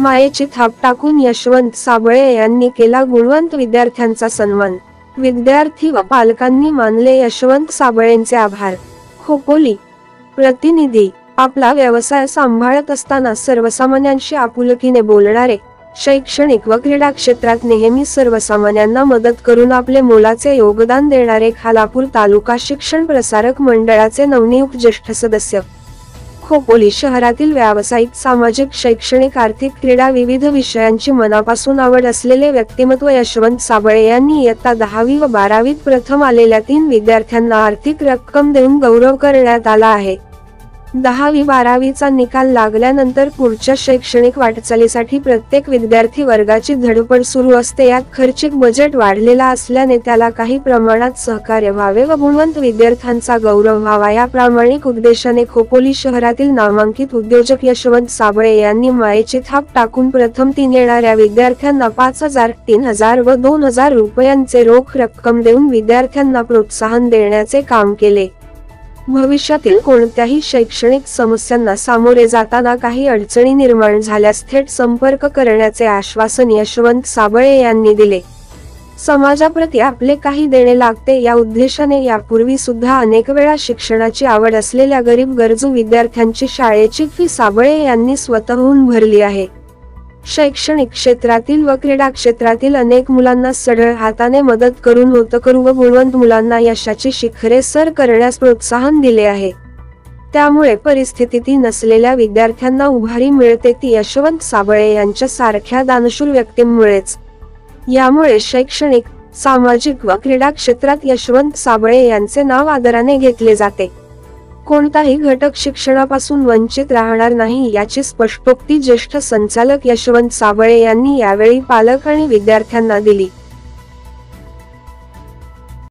मायेची थाप टाकून यशवंत साबळे यांनी केला गुणवंत विद्यार्थ्यांचा सन्मान। विद्यार्थी व पालकांनी मानले यशवंत साबळेंचे आभार। खोपोली प्रतिनिधी। आपला व्यवसाय सांभाळत असताना सर्वसामान्यांशी आपुलकीने बोलणारे, शैक्षणिक व क्रीडा क्षेत्रात नेहमी सर्वसामान्यांना मदत करून आपले मोलाचे योगदान देणारे खालापूर तालुका शिक्षण प्रसारक मंडळाचे नवनियुक्त ज्येष्ठ सदस्य। खोपोली शहरातील व्यावसायिक, सामाजिक, शैक्षणिक, आर्थिक, क्रीडा विविध विषयांची मनापासून आवड असलेले व्यक्तिमत्व यशवंत साबळे यांनी इयत्ता 10वी व 12वीत प्रथम आलेल्या 3 विद्यार्थ्यांना आर्थिक रक्कम देऊन गौरव करण्यात आला आहे। 10वी-12वीचा निकाल लागल्यानंतर पुढच्या शैक्षणिक वाटचालीसाठी प्रत्येक विद्यार्थी वर्गाची धडपड सुरू असते। यात खर्चिक बजेट वाढलेला असल्याने त्याला काही प्रमाणात सहकार्य व्हावे व गुणवंत विद्यार्थ्यांचा गौरव व्हावा या प्रामाणिक उद्देशाने खोपोली शहरातील नामांकित उद्योजक यशवंत साबळे यांनी मायेची थाप टाकून प्रथम 3 येणाऱ्या विद्यार्थ्यांना 5,000, 3,000 व 2,000 रुपयांचे रोख रक्कम देऊन विद्यार्थ्यांना प्रोत्साहन देण्याचे काम केले। भविष्यातील कोणत्याही शैक्षणिक समस्यांना सामोरे जाताना काही अडचणी निर्माण झाल्यास थेट संपर्क करण्याचे आश्वासन यशवंत साबळे यांनी दिले। समाजाप्रती आपले काही देणे लागते या उद्देशाने यापूर्वी सुद्धा अनेक वेळा शिक्षणाची आवड असलेल्या गरीब गरजू विद्यार्थ्यांची शाळेची फी साबळे यांनी स्वतःहून भरली आहे। शैक्षणिक क्षेत्रातील व क्रीडा क्षेत्रातील अनेक मुलांना सढळ हाताने मदत करून होतकरू व गुणवंत मुलांना यशाची शिखरे सर करण्यास प्रोत्साहन दिले आहे। त्यामुळे परिस्थिती नसलेल्या विद्यार्थ्यांना उभारी मिळते ती यशवंत साबळे यांच्या सारख्या दानशूर व्यक्तींमुळेच। यामुळे शैक्षणिक, सामाजिक व क्रीडा क्षेत्रात यशवंत साबळे यांचे नाव आदराने घेतले जाते। कोणताही घटक शिक्षणापासून वंचित राहणार नाही याची स्पष्टोक्ती ज्येष्ठ संचालक यशवंत साबळे यांनी यावेळी पालक आणि विद्यार्थ्यांना दिली।